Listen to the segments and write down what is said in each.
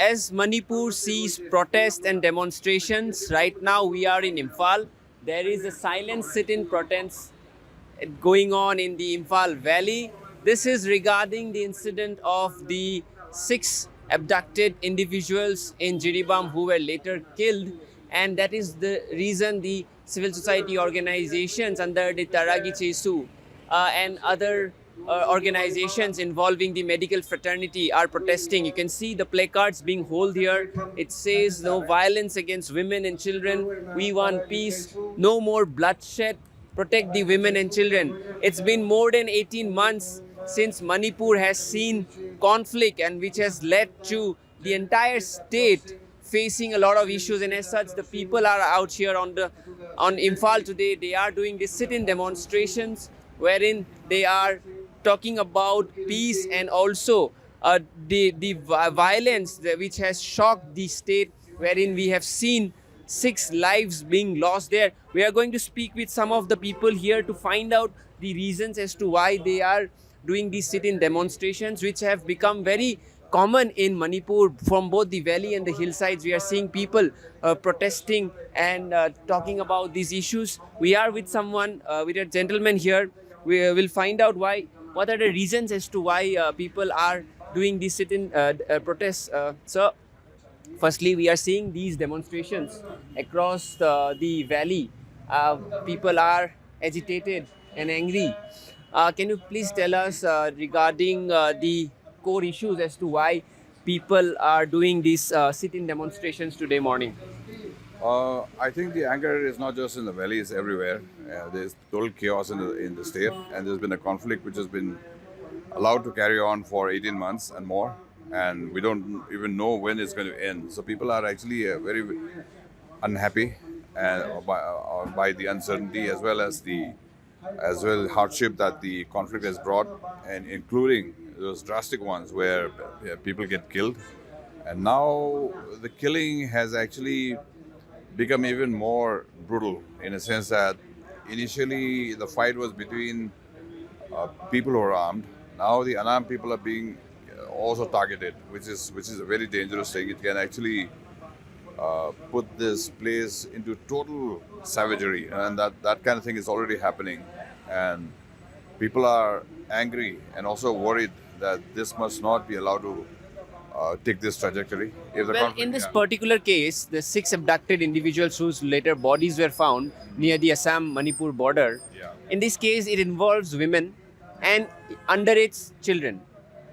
As Manipur sees protests and demonstrations, right now we are in Imphal. There is a silent sit-in protest going on in the Imphal Valley. This is regarding the incident of the 6 abducted individuals in Jiribam who were later killed, and that is the reason the civil society organizations under the Taragi Chesu and other organizations involving the medical fraternity are protesting. You can see the placards being held here. It says no violence against women and children. We want peace. No more bloodshed. Protect the women and children. It's been more than 18 months since Manipur has seen conflict, and which has led to the entire state facing a lot of issues, and as such the people are out here on Imphal today. They are doing these sit-in demonstrations wherein they are talking about peace and also the violence which has shocked the state, wherein we have seen 6 lives being lost there. We are going to speak with some of the people here to find out the reasons as to why they are doing these sit-in demonstrations, which have become very common in Manipur from both the valley and the hillsides. We are seeing people protesting and talking about these issues. We are with someone, with a gentleman here. We will find out what are the reasons as to why people are doing these sit-in protests. So, firstly, we are seeing these demonstrations across the valley. People are agitated and angry. Can you please tell us regarding the core issues as to why people are doing these sit-in demonstrations today morning? I think the anger is not just in the valley; it's everywhere. There's total chaos in the state, and there's been a conflict which has been allowed to carry on for 18 months and more, and we don't even know when it's going to end. So people are actually very unhappy by the uncertainty as well hardship that the conflict has brought, and including those drastic ones where people get killed. And now the killing has actually become even more brutal in a sense that initially the fight was between people who are armed. Now the unarmed people are being also targeted, which is a very dangerous thing. It can actually put this place into total savagery, and that kind of thing is already happening. And people are angry and also worried that this must not be allowed to take this trajectory. If the Well, conflict, in this yeah. particular case, the 6 abducted individuals whose later bodies were found near the Assam-Manipur border, Yeah. in this case, it involves women and underage children.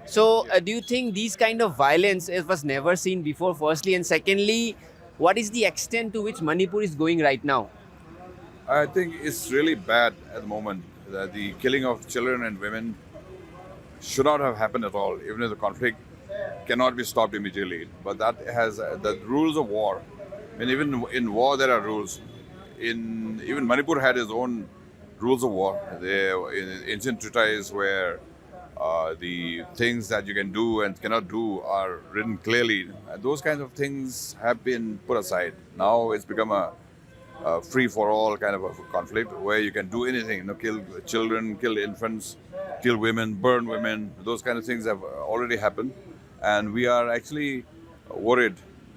So, do you think these kind of violence was never seen before, firstly? And secondly, what is the extent to which Manipur is going right now? I think it's really bad at the moment that the killing of children and women should not have happened at all, even if the conflict cannot be stopped immediately. But that has the rules of war. I mean, even in war there are rules. Even Manipur had its own rules of war. There in ancient treatises where the things that you can do and cannot do are written clearly. And those kinds of things have been put aside. Now it's become a free for all kind of a conflict where you can do anything. Kill children, kill infants, kill women, burn women. Those kind of things have already happened, and we are actually worried,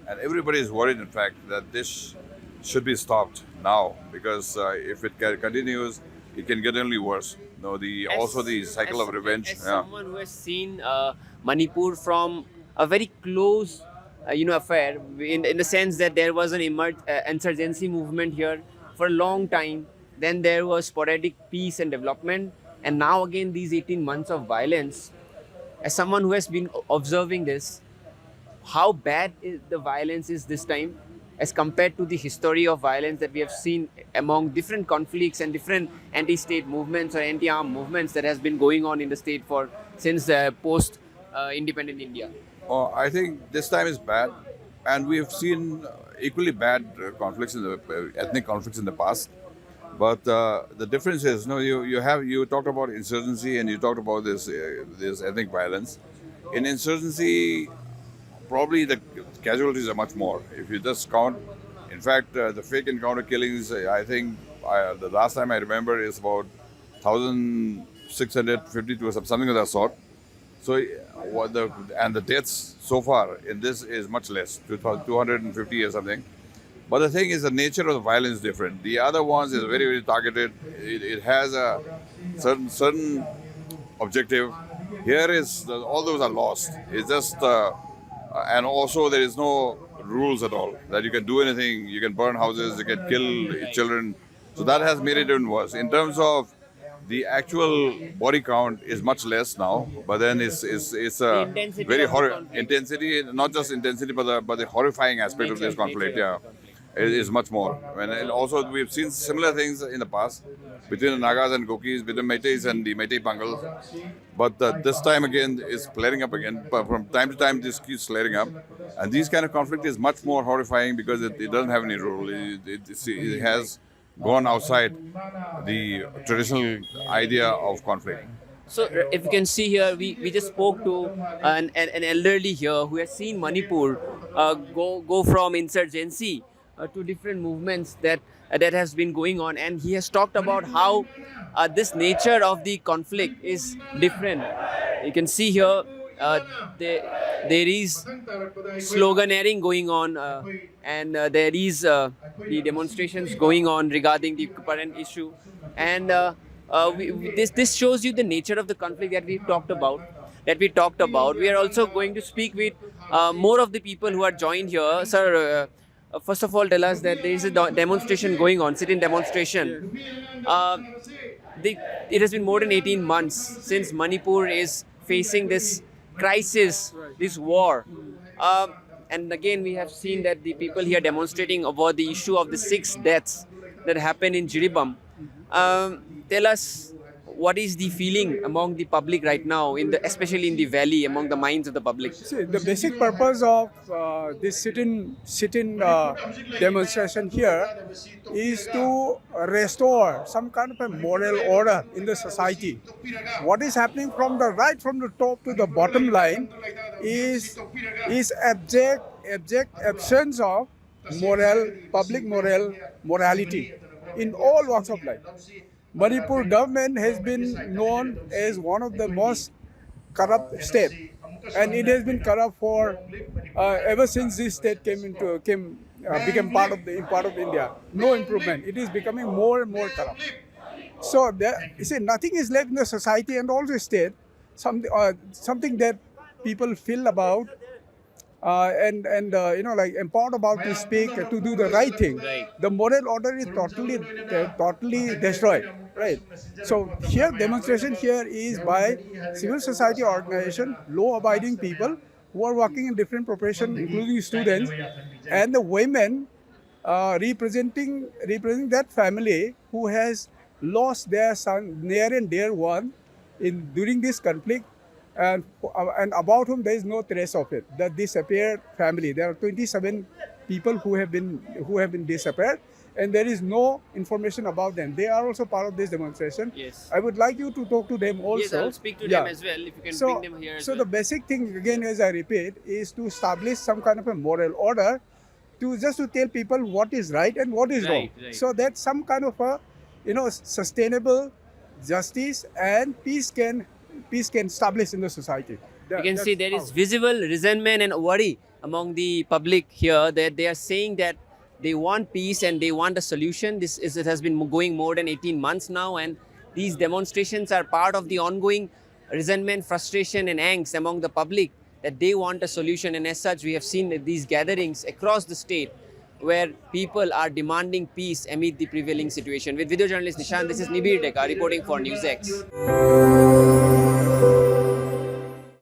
and everybody is worried, in fact, that this should be stopped now because if it continues, it can get only worse. Also the cycle of revenge. As Yeah. someone who has seen Manipur from a very close, affair, in the sense that there was an insurgency movement here for a long time. Then there was sporadic peace and development, and now again these 18 months of violence. As someone who has been observing this, how bad the violence is this time as compared to the history of violence that we have seen among different conflicts and different anti-state movements or anti-armed movements that has been going on in the state for since post independent India. I think this time is bad, and we have seen equally bad conflicts in the ethnic conflicts in the past. But the difference is, you talked about insurgency and you talked about this ethnic violence. In insurgency, probably the casualties are much more. If you just count, in fact, the fake encounter killings, I think the last time I remember is about 1,650 to something of that sort. So the deaths so far in this is much less, 250 or something. But the thing is, the nature of the violence is different. The other ones is very, very targeted. It has a certain objective. Here is all those are lost. It's just and also there is no rules at all that you can do anything. You can burn houses. You can kill children. So that has made it even worse. In terms of the actual body count is much less now, but then it's a intensity very of the conflict. intensity, not just intensity, but the horrifying aspect of this conflict. Yeah, is much more. And also we've seen similar things in the past between the Nagas and Gokis, between Meiteis and the Meitei Pangal. But this time again is flaring up again. But from time to time this keeps flaring up. And these kind of conflict is much more horrifying because it doesn't have any rule. It has gone outside the traditional idea of conflict. So if you can see here, we just spoke to an elderly here who has seen Manipur go from insurgency to different movements that has been going on, and he has talked about how this nature of the conflict is different. You can see here there is sloganeering going on, and there is the demonstrations going on regarding the current issue, and this shows you the nature of the conflict that we talked about. We are also going to speak with more of the people who are joined here, sir. First of all, tell us that there is a demonstration going on, sit-in demonstration. It has been more than 18 months since Manipur is facing this crisis, this war. And again, we have seen that the people here demonstrating about the issue of the 6 deaths that happened in Jiribam. Tell us, what is the feeling among the public right now, especially in the valley, among the minds of the public? See, the basic purpose of this sit-in demonstration here is to restore some kind of a moral order in the society. What is happening from the top to the bottom line is abject absence of public morality in all walks of life. Manipur government has been known as one of the most corrupt state, and it has been corrupt for ever since this state became part of India. No improvement. It is becoming more and more corrupt. So you see, nothing is left in the society and also state. Something that people feel about and like empowered about to speak, to do the right thing. Right. The moral order is totally destroyed. Right. So here demonstration here is by civil society organization, law-abiding people who are working in different professions, including students, and the women representing that family who has lost their son, near and dear one, during this conflict. And about whom there is no trace of it. The disappeared family. There are 27 people who have been disappeared, and there is no information about them. They are also part of this demonstration. Yes. I would like you to talk to them also. Yes, I'll speak to them as well. If you can bring them here. So the basic thing, again, as I repeat, is to establish some kind of a moral order, to tell people what is right and what is wrong. Right. So that some kind of a sustainable justice and peace can establish in the society. You can see there is visible resentment and worry among the public here, that they are saying that they want peace and they want a solution. It has been going more than 18 months now, and these demonstrations are part of the ongoing resentment, frustration and angst among the public, that they want a solution. And as such, we have seen these gatherings across the state where people are demanding peace amid the prevailing situation. With video journalist Nishan, this is Nibir Deka reporting for Newsx.